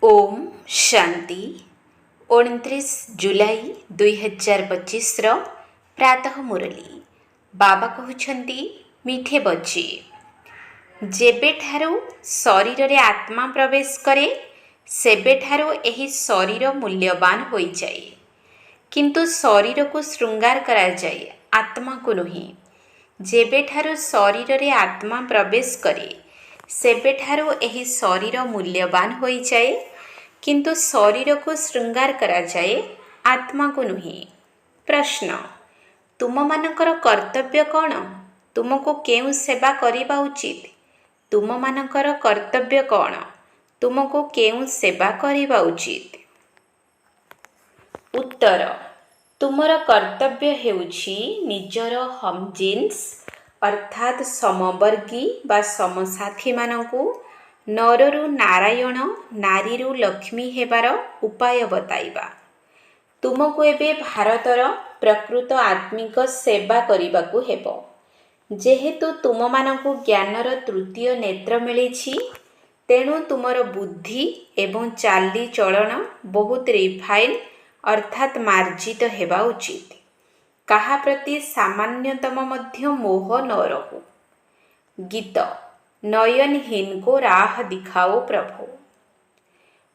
ओम शांति 29 जुलाई 2025 प्रातः मुरली बाबा कहउछंती मीठे बच्चे जेबेठारू शरीर रे आत्मा प्रवेश करे सेबेठारू एही शरीर मूल्यवान होई जाए, किंतु शरीर को श्रृंगार करा जाए, आत्मा को नहीं। जेबेठारू शरीर रे आत्मा प्रवेश करे सेबेठारू एही शरीर मूल्यवान होई जाए, किंतु शरीर को श्रृंगार करा जाए, आत्मा को नुहे। प्रश्न, तुम मानकर कर्तव्य कौन? तुमको केउ सेवा करिबा उचित? तुम मानकर कर्तव्य कौन? तुमको केउ सेवा करिबा उचित? उत्तर, तुमर कर्तव्य हेउछि निजर हम जिन्स अर्थात समवर्गी बा समसाथी मानकु नररु नारायण नारीरु लक्ष्मी हेबार उपाय बताइबा। तुमको एबे भारतर प्रकृत आत्मिक सेवा करिबाकु हेबो। जेहेतु तुम मानकु ज्ञानर तृतीय नेत्र मिलिछि, तेणु तुमर बुद्धि एवं चाली चलन बहुत रिफाइन अर्थात मार्जित हेबा उचित। काहा प्रति सामान्यतम मध्य मोह न रहु। गीत, नयनहीन को राह दिखाओ प्रभु।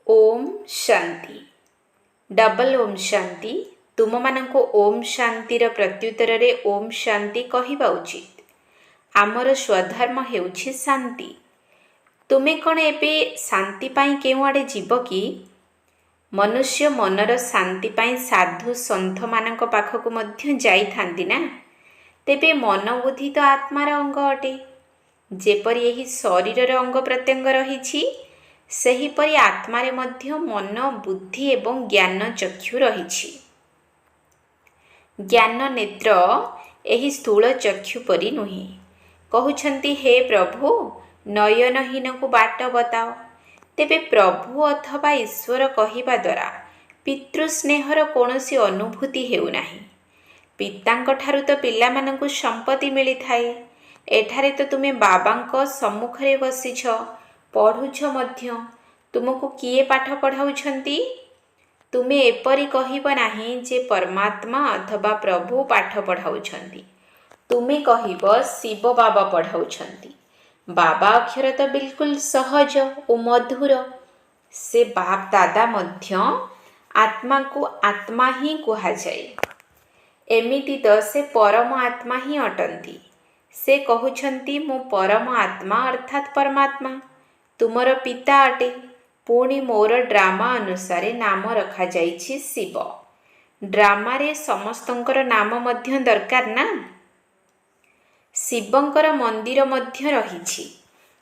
ओम शांति। डबल ओम शांति। तुम मानको ओम शांतिर प्रत्युत्तर रे ओम शांति कहिबा उचित। आमर स्वधर्म हेउछि शांति। तुमे कण एबे शांति पाई केउ आडे जीव की? मनुष्य मनर शांति पाई साधु सन्थ मानक पाखकु मध्य जाई थांती ना। तेबे मन बुद्धि तो आत्मार अंग अटे। जेपरि एही शरीर अंग प्रत्यंग रहिछि, सेहीपरि आत्मारे मध्य मन बुद्धि एवं ज्ञान चक्षु रहिछि। ज्ञान नेत्र एही स्थूल चक्षु परि नुहे। कहउछंती, हे प्रभु नयनहीन को बाट बताओ। तेबे प्रभु अथवा ईश्वर कहिबा द्वारा पितृस्नेहर कौनसी अनुभूति हेउनाही। पितांक ठारू तो पिलामानंकु संपत्ति मिली थाए। एठारे तो तुमे बाबांक सम्मुखरे बसिछ, पढ़ुछ मध्य। तुमको किए पाठ पढ़ाउछंती? तुमे एपरि कहिब नाही जे परमात्मा अथवा प्रभु पाठ पढ़ाउछंती। तुमे कहिब शिव बाबा पढ़ाउछंती। बाबा अक्षर तो बिल्कुल सहज और मधुर। से बाप दादा मध्य आत्मा को आत्मा ही कहा जाए। एमिति तो से परम आत्मा ही अटंती। से कहउछंती, मो परम आत्मा अर्थात परमात्मा तुमर पिता अटे। पुणी मोर ड्रामा अनुसारे नाम रखा जाइछि शिव। ड्रामा रे समस्तंकर नाम मध्य दरकार ना। शिवंकर मंदिर मध्य रहिछि।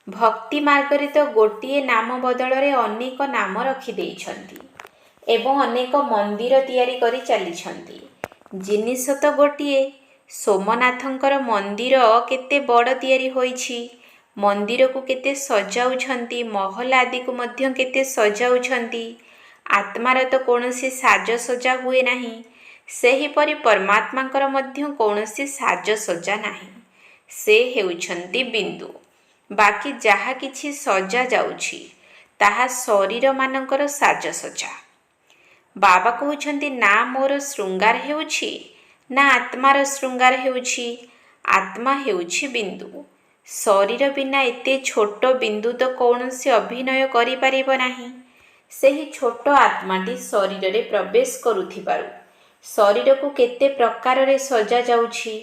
भक्ति मार्गरे तो गोटिए नाम बदल रे अनेक नाम रखि देइछंती एवं अनेक मंदिर तैयारी करि चलिछंती। जिनिस तो गोटिए। सोमनाथंकर मंदिर केते बड़ तैयारी होइछि। मंदिर को केते सजाउछंती, महल आदि को मध्य केते सजाउछंती। आत्मार तो कौनसी साज सजा हुए नाही। सेहीपरि परमात्माकर मध्य कौनसी साज सजा नाही। से हेउछंती बिंदु। बाकी जहा किछि सजा जाउछि ताहा शरीर मानकर साजसजा। बाबा कहउछंती, ना मोर श्रृंगार हेउछि ना आत्मार श्रृंगार हेउछि। आत्मा हेउछि बिंदु। शरीर बिना एते छोट बिंदु तो कौनसी अभिनय करि परिबो नाही। सेही छोट आत्माटी शरीर रे प्रवेश करुथिबारु शरीर को केते प्रकार रे सजा जाउछि।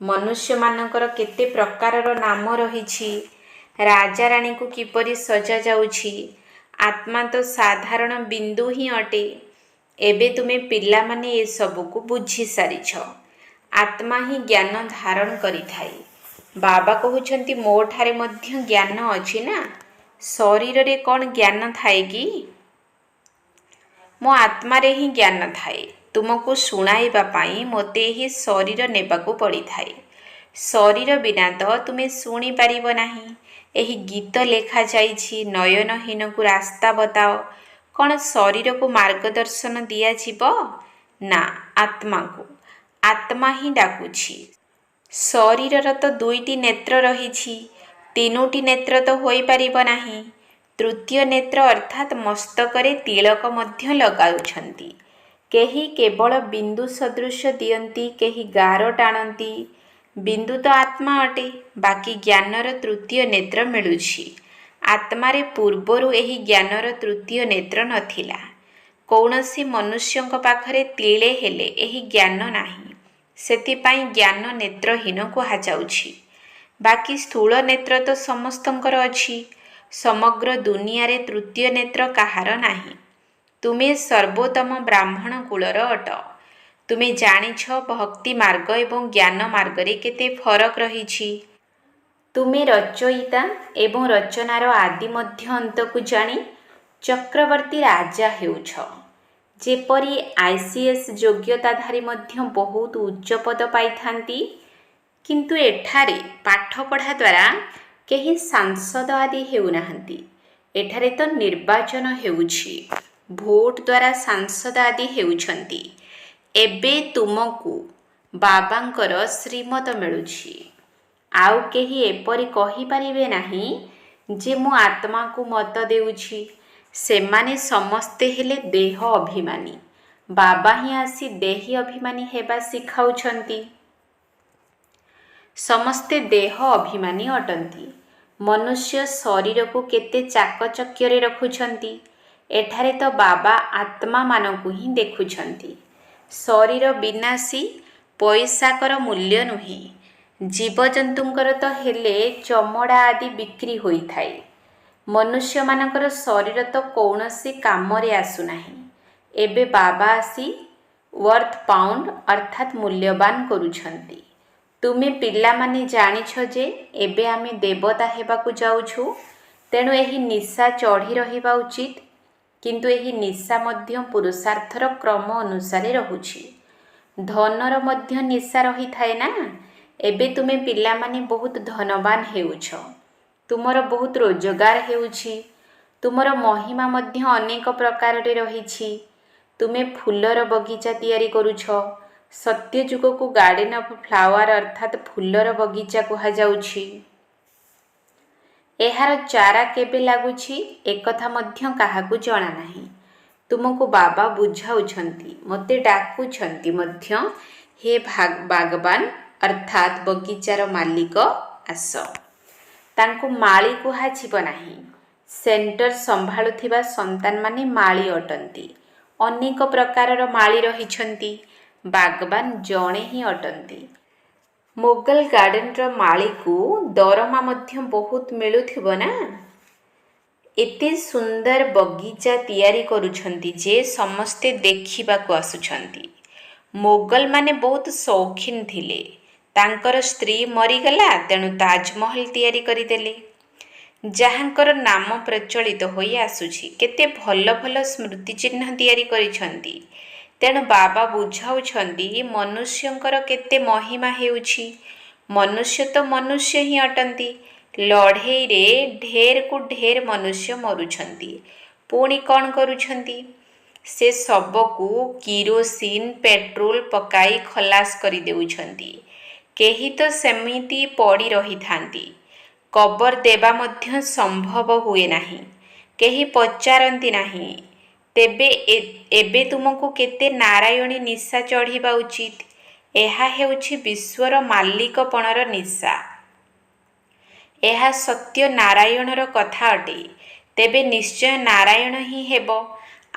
मनुष्य मानकर केते प्रकारर नाम रहिछि। राजा रानी को किपरि सजा जाउछि। आत्मा तो साधारण बिंदु ही अटे। एबे तुमे पिला माने ए सब को बुझी सारिछ। आत्मा ही ज्ञान धारण करिथाई। बाबा कहउछंती, मो ठारे मध्य ज्ञान अछि ना। शरीर रे कोन ज्ञान थाए कि? मो आत्मा रे ही ज्ञान थाए। तुमको सुनाइबा पाई मोते ही शरीर नेबाकू पड़ी थाए। शरीर बिना तो तुमे सुनी पारिबो नाही। एही गीत लेखा जाइछि, नयनहीन को रास्ता बताओ। कौन शरीर को मार्गदर्शन दिया जीवो? ना, आत्मा को। आत्मा ही डाकुछि। शरीर तो दुईटी नेत्र रहिछि, तीनोटी नेत्र तो होई पारिबो नाही। ତୃତୀୟ ନେତ୍ର ଅର୍ଥାତ୍ ମସ୍ତକରେ ତିଳକ ମଧ୍ୟ ଲଗାଉଛନ୍ତି। କେହି କେବଳ ବିନ୍ଦୁ ସଦୃଶ ଦିଅନ୍ତି, କେହି ଗାର ଟାଣନ୍ତି। ବିନ୍ଦୁ ତ ଆତ୍ମା ଅଟେ, ବାକି ଜ୍ଞାନର ତୃତୀୟ ନେତ୍ର ମିଳୁଛି। ଆତ୍ମାରେ ପୂର୍ବରୁ ଏହି ଜ୍ଞାନର ତୃତୀୟ ନେତ୍ର ନଥିଲା। କୌଣସି ମନୁଷ୍ୟଙ୍କ ପାଖରେ ତିଳେ ହେଲେ ଏହି ଜ୍ଞାନ ନାହିଁ, ସେଥିପାଇଁ ଜ୍ଞାନ ନେତ୍ରହୀନ କୁହାଯାଉଛି। ବାକି ସ୍ଥୂଳ ନେତ୍ର ତ ସମସ୍ତଙ୍କର ଅଛି। ସମଗ୍ର ଦୁନିଆରେ ତୃତୀୟ ନେତ୍ର କାହାର ନାହିଁ। ତୁମେ ସର୍ବୋତ୍ତମ ବ୍ରାହ୍ମଣ କୁଳର ଅଟ। ତୁମେ ଜାଣିଛ ଭକ୍ତି ମାର୍ଗ ଏବଂ ଜ୍ଞାନ ମାର୍ଗରେ କେତେ ଫରକ ରହିଛି। ତୁମେ ରଚୟିତା ଏବଂ ରଚନାର ଆଦି ମଧ୍ୟ ଅନ୍ତକୁ ଜାଣି ଚକ୍ରବର୍ତ୍ତୀ ରାଜା ହେଉଛ। ଯେପରି ICS ଯୋଗ୍ୟତାଧାରୀ ମଧ୍ୟ ବହୁତ ଉଚ୍ଚ ପଦ ପାଇଥାନ୍ତି, କିନ୍ତୁ ଏଠାରେ ପାଠପଢ଼ା ଦ୍ୱାରା କେହି ସାଂସଦ ଆଦି ହେଉନାହାନ୍ତି। ଏଠାରେ ତ ନିର୍ବାଚନ ହେଉଛି, ଭୋଟ ଦ୍ୱାରା ସାଂସଦ ଆଦି ହେଉଛନ୍ତି। ଏବେ ତୁମକୁ ବାବାଙ୍କର ଶ୍ରୀମତ ମିଳୁଛି। ଆଉ କେହି ଏପରି କହିପାରିବେ ନାହିଁ ଯେ ମୁଁ ଆତ୍ମାକୁ ମତ ଦେଉଛି। ସେମାନେ ସମସ୍ତେ ହେଲେ ଦେହ ଅଭିମାନୀ। ବାବା ହିଁ ଆସି ଦେହୀ ଅଭିମାନୀ ହେବା ଶିଖାଉଛନ୍ତି। ସମସ୍ତେ ଦେହ ଅଭିମାନୀ ଅଟନ୍ତି। ମନୁଷ୍ୟ ଶରୀରକୁ କେତେ ଚାକଚକ୍ୟରେ ରଖୁଛନ୍ତି। ଏଠାରେ ତ ବାବା ଆତ୍ମାମାନଙ୍କୁ ହିଁ ଦେଖୁଛନ୍ତି। ଶରୀର ବିନାଶୀ, ପଇସାକର ମୂଲ୍ୟ ନୁହେଁ। ଜୀବଜନ୍ତୁଙ୍କର ତ ହେଲେ ଚମଡ଼ା ଆଦି ବିକ୍ରି ହୋଇଥାଏ। ମନୁଷ୍ୟମାନଙ୍କର ଶରୀର ତ କୌଣସି କାମରେ ଆସୁନାହିଁ। ଏବେ ବାବା ଆସି ୱର୍ଥ ପାଉଣ୍ଡ ଅର୍ଥାତ୍ ମୂଲ୍ୟବାନ କରୁଛନ୍ତି। ତୁମେ ପିଲାମାନେ ଜାଣିଛ ଯେ ଏବେ ଆମେ ଦେବତା ହେବାକୁ ଯାଉଛୁ, ତେଣୁ ଏହି ନିଶା ଚଢ଼ି ରହିବା ଉଚିତ। କିନ୍ତୁ ଏହି ନିଶା ମଧ୍ୟ ପୁରୁଷାର୍ଥର କ୍ରମ ଅନୁସାରେ ରହୁଛି। ଧନର ମଧ୍ୟ ନିଶା ରହିଥାଏ ନା। ଏବେ ତୁମେ ପିଲାମାନେ ବହୁତ ଧନବାନ ହେଉଛ। ତୁମର ବହୁତ ରୋଜଗାର ହେଉଛି। ତୁମର ମହିମା ମଧ୍ୟ ଅନେକ ପ୍ରକାରରେ ରହିଛି। ତୁମେ ଫୁଲର ବଗିଚା ତିଆରି କରୁଛ। ସତ୍ୟଯୁଗକୁ ଗାର୍ଡେନ ଅଫ୍ ଫ୍ଲାୱାର ଅର୍ଥାତ୍ ଫୁଲର ବଗିଚା କୁହାଯାଉଛି। ଏହାର ଚାରା କେବେ ଲାଗୁଛି ଏକଥା ମଧ୍ୟ କାହାକୁ ଜଣା ନାହିଁ। ତୁମକୁ ବାବା ବୁଝାଉଛନ୍ତି, ମୋତେ ଡାକୁଛନ୍ତି ମଧ୍ୟ, ହେ ବାଗବାନ ଅର୍ଥାତ୍ ବଗିଚାର ମାଲିକ ଆସ। ତାଙ୍କୁ ମାଳି କୁହାଯିବ ନାହିଁ। ସେଣ୍ଟର ସମ୍ଭାଳୁଥିବା ସନ୍ତାନମାନେ ମାଳି ଅଟନ୍ତି। ଅନେକ ପ୍ରକାରର ମାଳି ରହିଛନ୍ତି, ବାଗବାନ ଜଣେ ହିଁ ଅଟନ୍ତି। ମୋଗଲ ଗାର୍ଡେନର ମାଳିକୁ ଦରମା ମଧ୍ୟ ବହୁତ ମିଳୁଥିବ ନା। ଏତେ ସୁନ୍ଦର ବଗିଚା ତିଆରି କରୁଛନ୍ତି ଯେ ସମସ୍ତେ ଦେଖିବାକୁ ଆସୁଛନ୍ତି। ମୋଗଲମାନେ ବହୁତ ସୌଖିନ ଥିଲେ। ତାଙ୍କର ସ୍ତ୍ରୀ ମରିଗଲା, ତେଣୁ ତାଜମହଲ ତିଆରି କରିଦେଲେ, ଯାହାଙ୍କର ନାମ ପ୍ରଚଳିତ ହୋଇ ଆସୁଛି। କେତେ ଭଲ ଭଲ ସ୍ମୃତିଚିହ୍ନ ତିଆରି କରିଛନ୍ତି। ତେଣୁ ବାବା ବୁଝାଉଛନ୍ତି ମନୁଷ୍ୟଙ୍କର କେତେ ମହିମା ହେଉଛି। ମନୁଷ୍ୟ ତ ମନୁଷ୍ୟ ହିଁ ଅଟନ୍ତି। ଲଢ଼େଇରେ ଢେରକୁ ଢେର ମନୁଷ୍ୟ ମରୁଛନ୍ତି। ପୁଣି କ'ଣ କରୁଛନ୍ତି? ସେ ଶବକୁ କିରୋସିନ, ପେଟ୍ରୋଲ ପକାଇ ଖଲାସ କରିଦେଉଛନ୍ତି। କେହି ତ ସେମିତି ପଡ଼ି ରହିଥାନ୍ତି। କବର ଦେବା ମଧ୍ୟ ସମ୍ଭବ ହୁଏ ନାହିଁ। କେହି ପଚାରନ୍ତି ନାହିଁ। ତେବେ ଏବେ ତୁମକୁ କେତେ ନାରାୟଣୀ ନିଶା ଚଢ଼ିବା ଉଚିତ। ଏହା ହେଉଛି ବିଶ୍ୱର ମାଲିକପଣର ନିଶା। ଏହା ସତ୍ୟ ନାରାୟଣର କଥା ଅଟେ। ତେବେ ନିଶ୍ଚୟ ନାରାୟଣ ହିଁ ହେବ।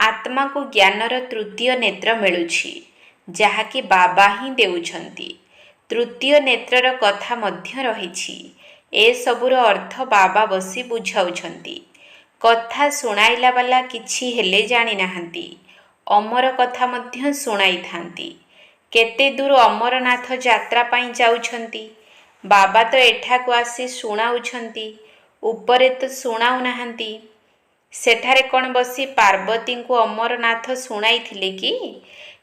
ଆତ୍ମାକୁ ଜ୍ଞାନର ତୃତୀୟ ନେତ୍ର ମିଳୁଛି, ଯାହାକି ବାବା ହିଁ ଦେଉଛନ୍ତି। ତୃତୀୟ ନେତ୍ରର କଥା ମଧ୍ୟ ରହିଛି। ଏସବୁର ଅର୍ଥ ବାବା ବସି ବୁଝାଉଛନ୍ତି। କଥା ଶୁଣାଇଲା ବାଲା କିଛି ହେଲେ ଜାଣିନାହାନ୍ତି। ଅମର କଥା ମଧ୍ୟ ଶୁଣାଇଥାନ୍ତି। କେତେ ଦୂର ଅମରନାଥ ଯାତ୍ରା ପାଇଁ ଯାଉଛନ୍ତି। ବାବା ତ ଏଠାକୁ ଆସି ଶୁଣାଉଛନ୍ତି, ଉପରେ ତ ଶୁଣାଉନାହାନ୍ତି। ସେଠାରେ କ'ଣ ବସି ପାର୍ବତୀଙ୍କୁ ଅମରନାଥ ଶୁଣାଇଥିଲେ କି?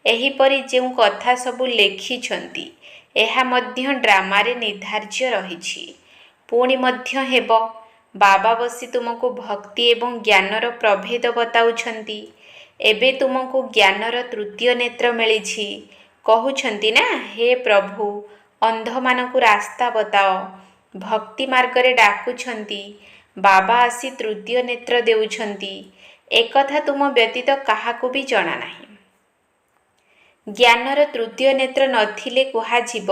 ଏହିପରି ଯେଉଁ କଥା ସବୁ ଲେଖିଛନ୍ତି, ଏହା ମଧ୍ୟ ଡ୍ରାମାରେ ନିର୍ଦ୍ଧାର୍ଯ୍ୟ ରହିଛି। ପୁଣି ମଧ୍ୟ ହେବ। ବାବା ବସି ତୁମକୁ ଭକ୍ତି ଏବଂ ଜ୍ଞାନର ପ୍ରଭେଦ ବତାଉଛନ୍ତି। ଏବେ ତୁମକୁ ଜ୍ଞାନର ତୃତୀୟ ନେତ୍ର ମିଳିଛି। କହୁଛନ୍ତି ନା, ହେ ପ୍ରଭୁ, ଅନ୍ଧମାନଙ୍କୁ ରାସ୍ତା ବତାଅ। ଭକ୍ତି ମାର୍ଗରେ ଡାକୁଛନ୍ତି। ବାବା ଆସି ତୃତୀୟ ନେତ୍ର ଦେଉଛନ୍ତି, ଏକଥା ତୁମ ବ୍ୟତୀତ କାହାକୁ ବି ଜଣା ନାହିଁ। ଜ୍ଞାନର ତୃତୀୟ ନେତ୍ର ନଥିଲେ କୁହାଯିବ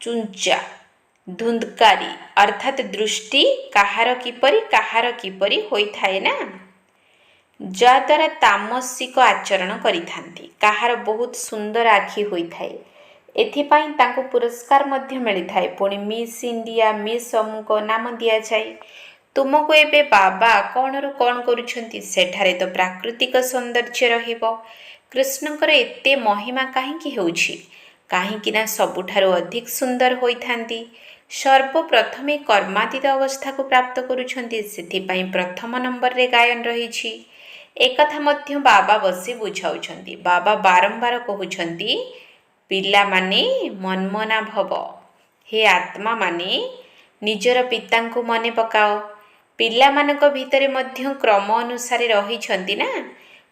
ଚୁଞ୍ଚା, ଧୁନ୍ଧକାରୀ, ଅର୍ଥାତ୍ ଦୃଷ୍ଟି କାହାର କିପରି ହୋଇଥାଏ ନା, ଯାଦ୍ୱାରା ତାମସିକ ଆଚରଣ କରିଥାନ୍ତି। କାହାର ବହୁତ ସୁନ୍ଦର ଆଖି ହୋଇଥାଏ, ଏଥିପାଇଁ ତାଙ୍କୁ ପୁରସ୍କାର ମଧ୍ୟ ମିଳିଥାଏ। ପୁଣି ମିସ୍ ଇଣ୍ଡିଆ, ମିସ୍ ଅମୁକ ନାମ ଦିଆଯାଏ। ତୁମକୁ ଏବେ ବାବା କ'ଣରୁ କ'ଣ କରୁଛନ୍ତି? ସେଠାରେ ତ ପ୍ରାକୃତିକ ସୌନ୍ଦର୍ଯ୍ୟ ରହିବ। କୃଷ୍ଣଙ୍କର ଏତେ ମହିମା କାହିଁକି ହେଉଛି? କାହିଁକି ନା ସବୁଠାରୁ ଅଧିକ ସୁନ୍ଦର ହୋଇଥାନ୍ତି। ସର୍ବପ୍ରଥମେ କର୍ମାତୀତ ଅବସ୍ଥାକୁ ପ୍ରାପ୍ତ କରୁଛନ୍ତି, ସେଥିପାଇଁ ପ୍ରଥମ ନମ୍ବରରେ ଗାୟନ ରହିଛି। ଏକଥା ମଧ୍ୟ ବାବା ବସି ବୁଝାଉଛନ୍ତି। ବାବା ବାରମ୍ବାର କହୁଛନ୍ତି, ପିଲାମାନେ ମନ୍ମନା ଭବ, ହେ ଆତ୍ମାମାନେ ନିଜର ପିତାଙ୍କୁ ମନେ ପକାଅ। ପିଲାମାନଙ୍କ ଭିତରେ ମଧ୍ୟ କ୍ରମ ଅନୁସାରେ ରହିଛନ୍ତି ନା।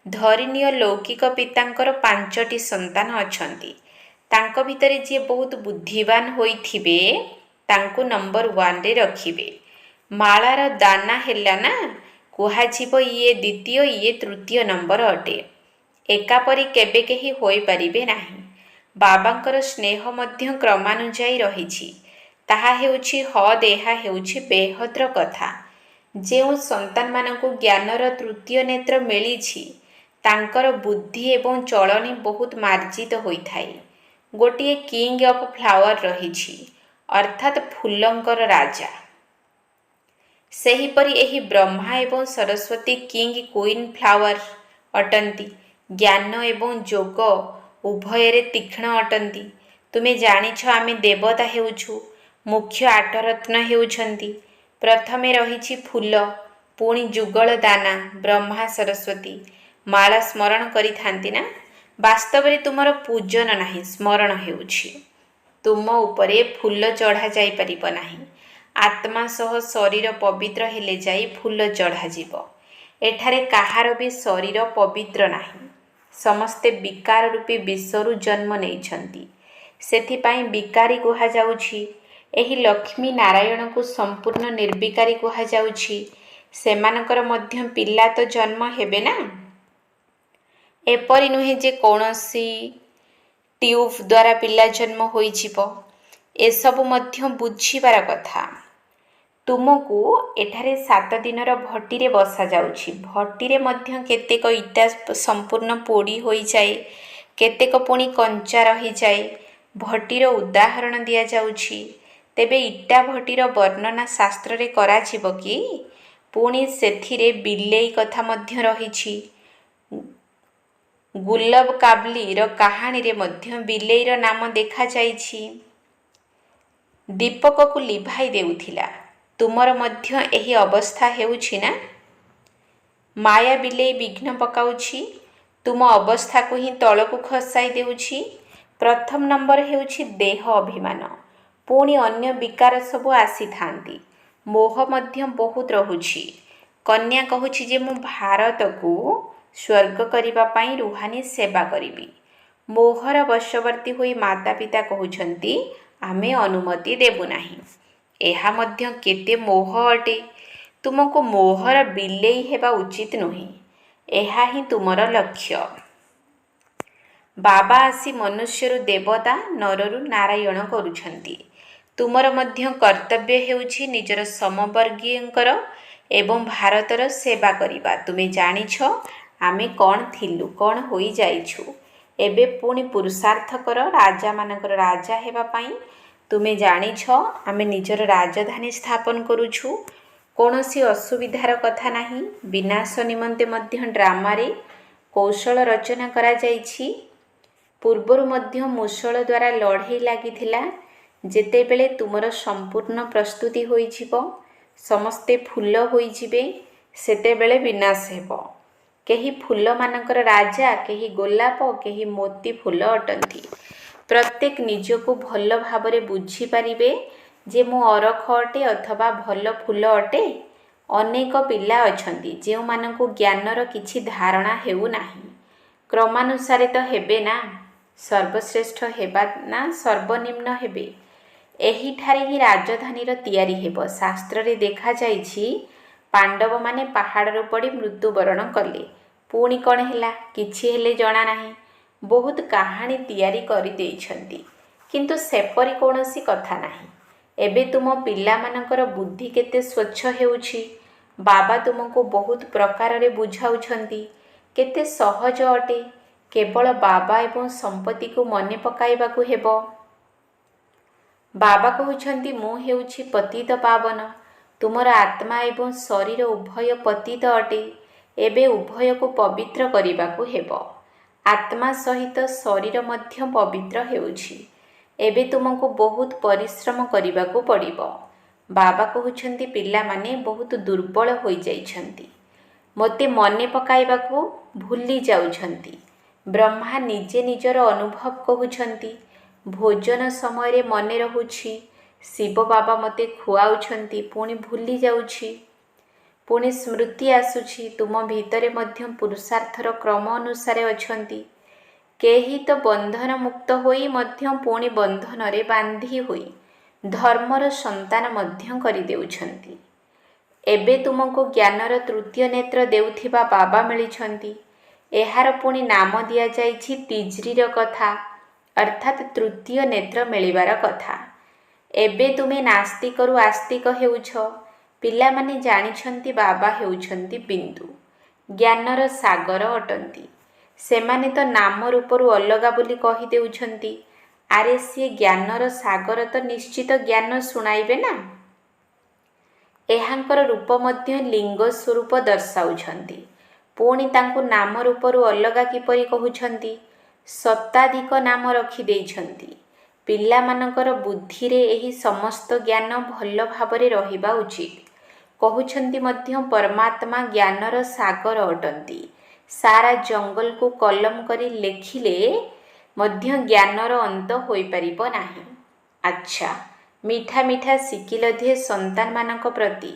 ଧରିନିଅ ଲୌକିକ ପିତାଙ୍କର 5ଟି ସନ୍ତାନ ଅଛନ୍ତି। ତାଙ୍କ ଭିତରେ ଯିଏ ବହୁତ ବୁଦ୍ଧିମାନ ହୋଇଥିବେ ତାଙ୍କୁ ନମ୍ବର 1ରେ ରଖିବେ। ମାଳାର ଦାନା ହେଲା ନା, କୁହାଯିବ ଇଏ ଦ୍ୱିତୀୟ, ଇଏ ତୃତୀୟ ନମ୍ବର ଅଟେ। ଏକାପରି କେବେ କେହି ହୋଇପାରିବେ ନାହିଁ। ବାବାଙ୍କର ସ୍ନେହ ମଧ୍ୟ କ୍ରମାନୁଯାୟୀ ରହିଛି। ତାହା ହେଉଛି ହଦ୍, ଏହା ହେଉଛି ବେହଦର କଥା। ଯେଉଁ ସନ୍ତାନମାନଙ୍କୁ ଜ୍ଞାନର ତୃତୀୟ ନେତ୍ର ମିଳିଛି ତାଙ୍କର ବୁଦ୍ଧି ଏବଂ ଚଳଣି ବହୁତ ମାର୍ଜିତ ହୋଇଥାଏ। ଗୋଟିଏ କିଙ୍ଗ ଅଫ୍ ଫ୍ଲାୱାର ରହିଛି, ଅର୍ଥାତ୍ ଫୁଲଙ୍କର ରାଜା। ସେହିପରି ଏହି ବ୍ରହ୍ମା ଏବଂ ସରସ୍ୱତୀ କିଙ୍ଗ କୁଇନ୍ ଫ୍ଲାୱାର ଅଟନ୍ତି। ଜ୍ଞାନ ଏବଂ ଯୋଗ ଉଭୟରେ ତୀକ୍ଷ୍ଣ ଅଟନ୍ତି। ତୁମେ ଜାଣିଛ ଆମେ ଦେବତା ହେଉଛୁ। ମୁଖ୍ୟ 8 ରତ୍ନ ହେଉଛନ୍ତି। ପ୍ରଥମେ ରହିଛି ଫୁଲ, ପୁଣି ଯୁଗଳ ଦାନା, ବ୍ରହ୍ମା ସରସ୍ୱତୀ। ମାଳା ସ୍ମରଣ କରିଥାନ୍ତି ନା? ବାସ୍ତବରେ ତୁମର ପୂଜନ ନାହିଁ, ସ୍ମରଣ ହେଉଛି। ତୁମ ଉପରେ ଫୁଲ ଚଢ଼ା ଯାଇପାରିବ ନାହିଁ। ଆତ୍ମା ସହ ଶରୀର ପବିତ୍ର ହେଲେ ଯାଇ ଫୁଲ ଚଢ଼ାଯିବ। ଏଠାରେ କାହାର ବି ଶରୀର ପବିତ୍ର ନାହିଁ। ସମସ୍ତେ ବିକାର ରୂପୀ ବିଷରୁ ଜନ୍ମ ନେଇଛନ୍ତି। ସେଥିପାଇଁ ବିକାରୀ କୁହାଯାଉଛି। ଏହି ଲକ୍ଷ୍ମୀ ନାରାୟଣଙ୍କୁ ସମ୍ପୂର୍ଣ୍ଣ ନିର୍ବିକାରୀ କୁହାଯାଉଛି। ସେମାନଙ୍କର ମଧ୍ୟ ପିଲା ତ ଜନ୍ମ ହେବେ ନା। ଏପରି ନୁହେଁ ଯେ କୌଣସି ଟ୍ୟୁବ୍ ଦ୍ୱାରା ପିଲା ଜନ୍ମ ହୋଇଯିବ। ଏସବୁ ମଧ୍ୟ ବୁଝିବାର କଥା। ତୁମକୁ ଏଠାରେ 7 ଦିନର ଭଟ୍ଟିରେ ବସାଯାଉଛି। ଭଟ୍ଟିରେ ମଧ୍ୟ କେତେକ ଇଟା ସମ୍ପୂର୍ଣ୍ଣ ପୋଡ଼ି ହୋଇଯାଏ, କେତେକ ପୁଣି କଞ୍ଚା ରହିଯାଏ। ଭଟ୍ଟିର ଉଦାହରଣ ଦିଆଯାଉଛି। ତେବେ ଇଟା ଭଟ୍ଟିର ବର୍ଣ୍ଣନା ଶାସ୍ତ୍ରରେ କରାଯିବ କି? ପୁଣି ସେଥିରେ ବିଲେଇ କଥା ମଧ୍ୟ ରହିଛି। ଗୁଲବ କାବଲିର କାହାଣୀରେ ମଧ୍ୟ ବିଲେଇର ନାମ ଦେଖାଯାଇଛି। ଦୀପକକୁ ଲିଭାଇ ଦେଉଥିଲା। ତୁମର ମଧ୍ୟ ଏହି ଅବସ୍ଥା ହେଉଛି ନା? ମାୟା ବିଲେଇ ବିଘ୍ନ ପକାଉଛି। ତୁମ ଅବସ୍ଥାକୁ ହିଁ ତଳକୁ ଖସାଇ ଦେଉଛି। ପ୍ରଥମ ନମ୍ବର ହେଉଛି ଦେହ ଅଭିମାନ। ପୁଣି ଅନ୍ୟ ବିକାର ସବୁ ଆସିଥାନ୍ତି। ମୋହ ମଧ୍ୟ ବହୁତ ରହୁଛି। କନ୍ୟା କହୁଛି ଯେ ମୁଁ ଭାରତକୁ ସ୍ୱର୍ଗ କରିବା ପାଇଁ ରୁହାନୀ ସେବା କରିବି। ମୋହର ବଶବର୍ତ୍ତୀ ହୋଇ ମାତା ପିତା କହୁଛନ୍ତି ଆମେ ଅନୁମତି ଦେବୁ ନାହିଁ। ଏହା ମଧ୍ୟ କେତେ ମୋହ ଅଟେ। ତୁମକୁ ମୋହର ବିଲେଇ ହେବା ଉଚିତ ନୁହେଁ। ଏହା ହିଁ ତୁମର ଲକ୍ଷ୍ୟ। ବାବା ଆସି ମନୁଷ୍ୟରୁ ଦେବତା, ନରରୁ ନାରାୟଣ କରୁଛନ୍ତି। ତୁମର ମଧ୍ୟ କର୍ତ୍ତବ୍ୟ ହେଉଛି ନିଜର ସମବର୍ଗୀୟଙ୍କର ଏବଂ ଭାରତର ସେବା କରିବା। ତୁମେ ଜାଣିଛ ଆମେ କ'ଣ ଥିଲୁ, କ'ଣ ହୋଇଯାଇଛୁ। ଏବେ ପୁଣି ପୁରୁଷାର୍ଥ କର ରାଜାମାନଙ୍କର ରାଜା ହେବା ପାଇଁ। ତୁମେ ଜାଣିଛ ଆମେ ନିଜର ରାଜଧାନୀ ସ୍ଥାପନ କରୁଛୁ। କୌଣସି ଅସୁବିଧାର କଥା ନାହିଁ। ବିନାଶ ନିମନ୍ତେ ମଧ୍ୟ ଡ୍ରାମାରେ କୌଶଳ ରଚନା କରାଯାଇଛି। ପୂର୍ବରୁ ମଧ୍ୟ ମୂଷଳ ଦ୍ୱାରା ଲଢ଼େଇ ଲାଗିଥିଲା। ଯେତେବେଳେ ତୁମର ସମ୍ପୂର୍ଣ୍ଣ ପ୍ରସ୍ତୁତି ହୋଇଯିବ, ସମସ୍ତେ ଫୁଲ ହୋଇଯିବେ, ସେତେବେଳେ ବିନାଶ ହେବ। କେହି ଫୁଲମାନଙ୍କର ରାଜା, କେହି ଗୋଲାପ, କେହି ମୋତି ଫୁଲ ଅଟନ୍ତି। ପ୍ରତ୍ୟେକ ନିଜକୁ ଭଲ ଭାବରେ ବୁଝିପାରିବେ ଯେ ମୁଁ ଅରଖ ଅଟେ ଅଥବା ଭଲ ଫୁଲ ଅଟେ। ଅନେକ ପିଲା ଅଛନ୍ତି ଯେଉଁମାନଙ୍କୁ ଜ୍ଞାନର କିଛି ଧାରଣା ହେଉନାହିଁ। କ୍ରମାନୁସାରେ ତ ହେବେ ନା। ସର୍ବଶ୍ରେଷ୍ଠ ହେବା ନା ସର୍ବନିମ୍ନ ହେବେ। ଏହିଠାରେ ହିଁ ରାଜଧାନୀର ତିଆରି ହେବ। ଶାସ୍ତ୍ରରେ ଦେଖାଯାଇଛି ପାଣ୍ଡବମାନେ ପାହାଡ଼ରୁ ପଡ଼ି ମୃତ୍ୟୁବରଣ କଲେ। ପୁଣି କ'ଣ ହେଲା? କିଛି ହେଲେ ଜଣା ନାହିଁ। ବହୁତ କାହାଣୀ ତିଆରି କରିଦେଇଛନ୍ତି, କିନ୍ତୁ ସେପରି କୌଣସି କଥା ନାହିଁ। ଏବେ ତୁମ ପିଲାମାନଙ୍କର ବୁଦ୍ଧି କେତେ ସ୍ୱଚ୍ଛ ହେଉଛି। ବାବା ତୁମକୁ ବହୁତ ପ୍ରକାରରେ ବୁଝାଉଛନ୍ତି। କେତେ ସହଜ ଅଟେ। କେବଳ ବାବା ଏବଂ ସମ୍ପତ୍ତିକୁ ମନେ ପକାଇବାକୁ ହେବ। ବାବା କହୁଛନ୍ତି, ମୁଁ ହେଉଛି ପତିତ ପାବନ। ତୁମର ଆତ୍ମା ଏବଂ ଶରୀର ଉଭୟ ପତିତ ଅଟେ। ଏବେ ଉଭୟକୁ ପବିତ୍ର କରିବାକୁ ହେବ। ଆତ୍ମା ସହିତ ଶରୀର ମଧ୍ୟ ପବିତ୍ର ହେଉଛି। ଏବେ ତୁମକୁ ବହୁତ ପରିଶ୍ରମ କରିବାକୁ ପଡ଼ିବ। ବାବା କହୁଛନ୍ତି, ପିଲାମାନେ ବହୁତ ଦୁର୍ବଳ ହୋଇଯାଇଛନ୍ତି। ମୋତେ ମନେ ପକାଇବାକୁ ଭୁଲି ଯାଉଛନ୍ତି। ବ୍ରହ୍ମା ନିଜେ ନିଜର ଅନୁଭବ କହୁଛନ୍ତି। ଭୋଜନ ସମୟରେ ମନେ ରହୁଛି। ଶିବ ବାବା ମୋତେ ଖୁଆଉଛନ୍ତି, ପୁଣି ଭୁଲି ଯାଉଛି। ପୁଣି ସ୍ମୃତି ଆସୁଛି। ତୁମ ଭିତରେ ମଧ୍ୟ ପୁରୁଷାର୍ଥର କ୍ରମ ଅନୁସାରେ ଅଛନ୍ତି। କେହି ତ ବନ୍ଧନ ମୁକ୍ତ ହୋଇ ମଧ୍ୟ ପୁଣି ବନ୍ଧନରେ ବାନ୍ଧି ହୋଇ ଧର୍ମର ସନ୍ତାନ ମଧ୍ୟ କରିଦେଉଛନ୍ତି। ଏବେ ତୁମକୁ ଜ୍ଞାନର ତୃତୀୟ ନେତ୍ର ଦେଉଥିବା ବାବା ମିଳିଛନ୍ତି। ଏହାର ପୁଣି ନାମ ଦିଆଯାଇଛି ତିଜ୍ରୀର କଥା, ଅର୍ଥାତ୍ ତୃତୀୟ ନେତ୍ର ମିଳିବାର କଥା। ଏବେ ତୁମେ ନାସ୍ତିକରୁ ଆସ୍ତିକ ହେଉଛ। ପିଲାମାନେ ଜାଣିଛନ୍ତି ବାବା ହେଉଛନ୍ତି ବିନ୍ଦୁ, ଜ୍ଞାନର ସାଗର ଅଟନ୍ତି। ସେମାନେ ତ ନାମ ରୂପରୁ ଅଲଗା ବୋଲି କହିଦେଉଛନ୍ତି। ଆରେ ସିଏ ଜ୍ଞାନର ସାଗର ତ ନିଶ୍ଚିତ ଜ୍ଞାନ ଶୁଣାଇବେ ନା। ଏହାଙ୍କର ରୂପ ମଧ୍ୟ ଲିଙ୍ଗ ସ୍ୱରୂପ ଦର୍ଶାଉଛନ୍ତି। ପୁଣି ତାଙ୍କୁ ନାମ ରୂପରୁ ଅଲଗା କିପରି କହୁଛନ୍ତି? ଶତାଧିକ ନାମ ରଖିଦେଇଛନ୍ତି। ପିଲାମାନଙ୍କର ବୁଦ୍ଧିରେ ଏହି ସମସ୍ତ ଜ୍ଞାନ ଭଲ ଭାବରେ ରହିବା ଉଚିତ। କହୁଛନ୍ତି ମଧ୍ୟ ପରମାତ୍ମା ଜ୍ଞାନର ସାଗର ଅଟନ୍ତି। ସାରା ଜଙ୍ଗଲକୁ କଲମ କରି ଲେଖିଲେ ମଧ୍ୟ ଜ୍ଞାନର ଅନ୍ତ ହୋଇପାରିବ ନାହିଁ। ଆଚ୍ଛା, ମିଠା ମିଠା ଶିକିଲ ଦିଏ ସନ୍ତାନମାନଙ୍କ ପ୍ରତି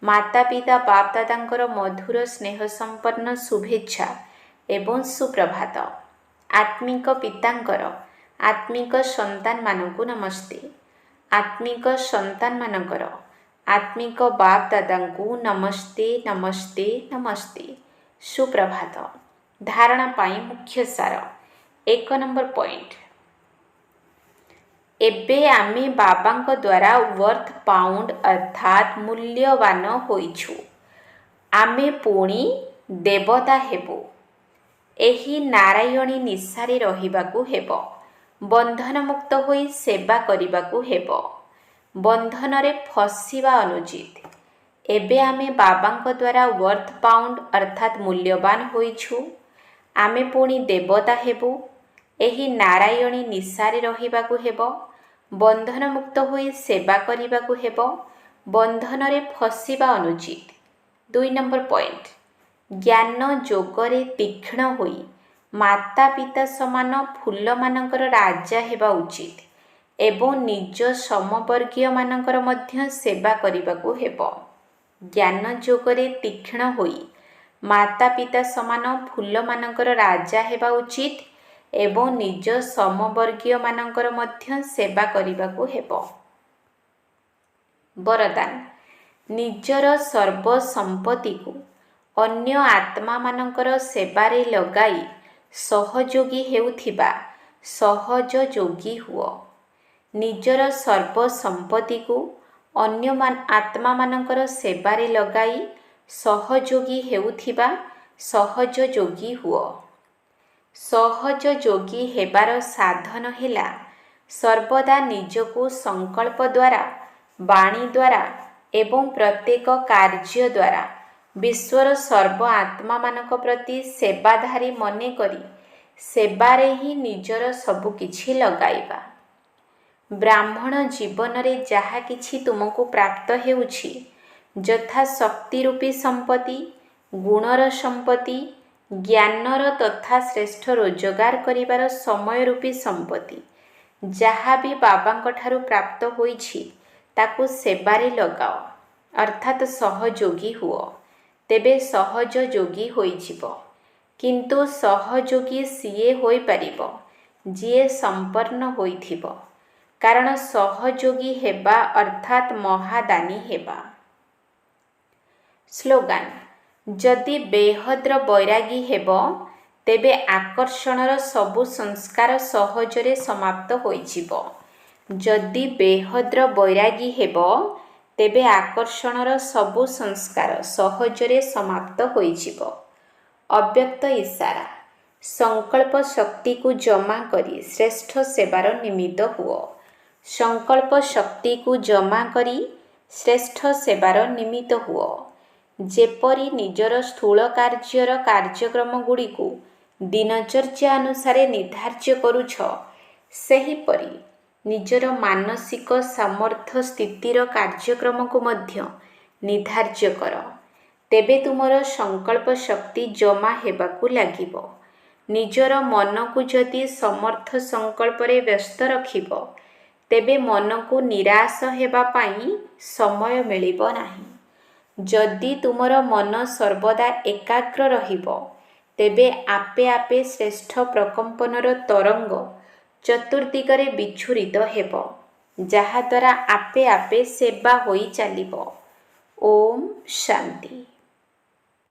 ମାତା ପିତା ବାପ ଦାଦାଙ୍କର ମଧୁର ସ୍ନେହ ସମ୍ପନ୍ନ ଶୁଭେଚ୍ଛା ଏବଂ ସୁପ୍ରଭାତ। ଆତ୍ମିକ ପିତାଙ୍କର ଆତ୍ମିକ ସନ୍ତାନମାନଙ୍କୁ ନମସ୍ତେ। ଆତ୍ମିକ ସନ୍ତାନମାନଙ୍କର ଆତ୍ମିକ ବାପ ଦାଦାଙ୍କୁ ନମସ୍ତେ ନମସ୍ତେ ନମସ୍ତେ। ସୁପ୍ରଭାତ। ଧାରଣା ପାଇଁ ମୁଖ୍ୟ ସାର। 1 ନମ୍ବର ପଏଣ୍ଟ। ଏବେ ଆମେ ବାବାଙ୍କ ଦ୍ୱାରା ୱର୍ଥ ପାଉଣ୍ଡ ଅର୍ଥାତ୍ ମୂଲ୍ୟବାନ ହୋଇଛୁ। ଆମେ ପୁଣି ଦେବତା ହେବୁ। ଏହି ନାରାୟଣୀ ନିଶାରେ ରହିବାକୁ ହେବ। ବନ୍ଧନମୁକ୍ତ ହୋଇ ସେବା କରିବାକୁ ହେବ। ବନ୍ଧନରେ ଫସିବା ଅନୁଚିତ। ଏବେ ଆମେ ବାବାଙ୍କ ଦ୍ୱାରା ୱର୍ଥ ପାଉଣ୍ଡ ଅର୍ଥାତ୍ ମୂଲ୍ୟବାନ ହୋଇଛୁ। ଆମେ ପୁଣି ଦେବତା ହେବୁ। ଏହି ନାରାୟଣୀ ନିଶାରେ ରହିବାକୁ ହେବ। ବନ୍ଧନମୁକ୍ତ ହୋଇ ସେବା କରିବାକୁ ହେବ। ବନ୍ଧନରେ ଫସିବା ଅନୁଚିତ। 2 ନମ୍ବର ପଏଣ୍ଟ। ଜ୍ଞାନ ଯୋଗରେ ତୀକ୍ଷ୍ଣ ହୋଇ ମାତା ପିତା ସମାନ ଫୁଲମାନଙ୍କର ରାଜା ହେବା ଉଚିତ ଏବଂ ନିଜ ସମବର୍ଗୀୟମାନଙ୍କର ମଧ୍ୟ ସେବା କରିବାକୁ ହେବ। ଜ୍ଞାନ ଯୋଗରେ ତୀକ୍ଷ୍ଣ ହୋଇ ମାତା ପିତା ସମାନ ଫୁଲମାନଙ୍କର ରାଜା ହେବା ଉଚିତ ଏବଂ ନିଜ ସମବର୍ଗୀୟମାନଙ୍କର ମଧ୍ୟ ସେବା କରିବାକୁ ହେବ। ବରଦାନ। ନିଜର ସର୍ବ ସମ୍ପତ୍ତିକୁ ଅନ୍ୟ ଆତ୍ମାମାନଙ୍କର ସେବାରେ ଲଗାଇ ସହଯୋଗୀ ହେଉଥିବା ସହଜ ଯୋଗୀ ହୁଅ। ନିଜର ସର୍ବ ସମ୍ପତ୍ତିକୁ ଅନ୍ୟ ଆତ୍ମାମାନଙ୍କର ସେବାରେ ଲଗାଇ ସହଯୋଗୀ ହେଉଥିବା ସହଜ ଯୋଗୀ ହୁଅ। ସହଜ ଯୋଗୀ ହେବାର ସାଧନ ହେଲା ସର୍ବଦା ନିଜକୁ ସଂକଳ୍ପ ଦ୍ୱାରା, ବାଣୀ ଦ୍ୱାରା ଏବଂ ପ୍ରତ୍ୟେକ କାର୍ଯ୍ୟ ଦ୍ୱାରା ବିଶ୍ୱର ସର୍ବ ଆତ୍ମାମାନଙ୍କ ପ୍ରତି ସେବାଧାରୀ ମନେକରି ସେବାରେ ହିଁ ନିଜର ସବୁକିଛି ଲଗାଇବା। ବ୍ରାହ୍ମଣ ଜୀବନରେ ଯାହା କିଛି ତୁମକୁ ପ୍ରାପ୍ତ ହେଉଛି, ଯଥା ଶକ୍ତି ରୂପୀ ସମ୍ପତ୍ତି, ଗୁଣର ସମ୍ପତ୍ତି, ଜ୍ଞାନର ତଥା ଶ୍ରେଷ୍ଠ ରୋଜଗାର କରିବାର ସମୟ ରୂପୀ ସମ୍ପତ୍ତି, ଯାହା ବି ବାବାଙ୍କ ଠାରୁ ପ୍ରାପ୍ତ ହୋଇଛି ତାକୁ ସେବାରେ ଲଗାଅ, ଅର୍ଥାତ୍ ସହଯୋଗୀ ହୁଅ। ତେବେ ସହଜ ଯୋଗୀ ହୋଇଯିବ। କିନ୍ତୁ ସହଯୋଗୀ ସିଏ ହୋଇପାରିବ ଯିଏ ସମ୍ପନ୍ନ ହୋଇଥିବ। କାରଣ ସହଯୋଗୀ ହେବା ଅର୍ଥାତ୍ ମହାଦାନୀ ହେବା। ସ୍ଲୋଗାନ, ଯଦି ବେହଦ୍ର ବୈରାଗୀ ହେବ ତେବେ ଆକର୍ଷଣର ସବୁ ସଂସ୍କାର ସହଜରେ ସମାପ୍ତ ହୋଇଯିବ। ଯଦି ବେହଦ୍ର ବୈରାଗୀ ହେବ ତେବେ ଆକର୍ଷଣର ସବୁ ସଂସ୍କାର ସହଜରେ ସମାପ୍ତ ହୋଇଯିବ। ଅବ୍ୟକ୍ତ ଇଶାରା, ସଂକଳ୍ପ ଶକ୍ତିକୁ ଜମା କରି ଶ୍ରେଷ୍ଠ ସେବାର ନିମିତ୍ତ ହୁଅ। ସଂକଳ୍ପ ଶକ୍ତିକୁ ଜମା କରି ଶ୍ରେଷ୍ଠ ସେବାର ନିମିତ୍ତ ହୁଅ। ଯେପରି ନିଜର ସ୍ଥୂଳ କାର୍ଯ୍ୟର କାର୍ଯ୍ୟକ୍ରମଗୁଡ଼ିକୁ ଦିନଚର୍ଯ୍ୟା ଅନୁସାରେ ନିର୍ଦ୍ଧାର୍ଯ୍ୟ କରୁଛ, ସେହିପରି ନିଜର ମାନସିକ ସାମର୍ଥ୍ୟ ସ୍ଥିତିର କାର୍ଯ୍ୟକ୍ରମକୁ ମଧ୍ୟ ନିର୍ଦ୍ଧାର୍ଯ୍ୟ କର। ତେବେ ତୁମର ସଂକଳ୍ପ ଶକ୍ତି ଜମା ହେବାକୁ ଲାଗିବ। ନିଜର ମନକୁ ଯଦି ସମର୍ଥ ସଂକଳ୍ପରେ ବ୍ୟସ୍ତ ରଖିବ, ତେବେ ମନକୁ ନିରାଶ ହେବା ପାଇଁ ସମୟ ମିଳିବ ନାହିଁ। ଯଦି ତୁମର ମନ ସର୍ବଦା ଏକାଗ୍ର ରହିବ, ତେବେ ଆପେ ଆପେ ଶ୍ରେଷ୍ଠ ପ୍ରକମ୍ପନର ତରଙ୍ଗ ଚତୁର୍ଦିଗରେ ବିଚ୍ଛୁରିତ ହେବ, ଯାହାଦ୍ୱାରା ଆପେ ଆପେ ସେବା ହୋଇ ଚାଲିବ। ଓମ୍ ଶାନ୍ତି।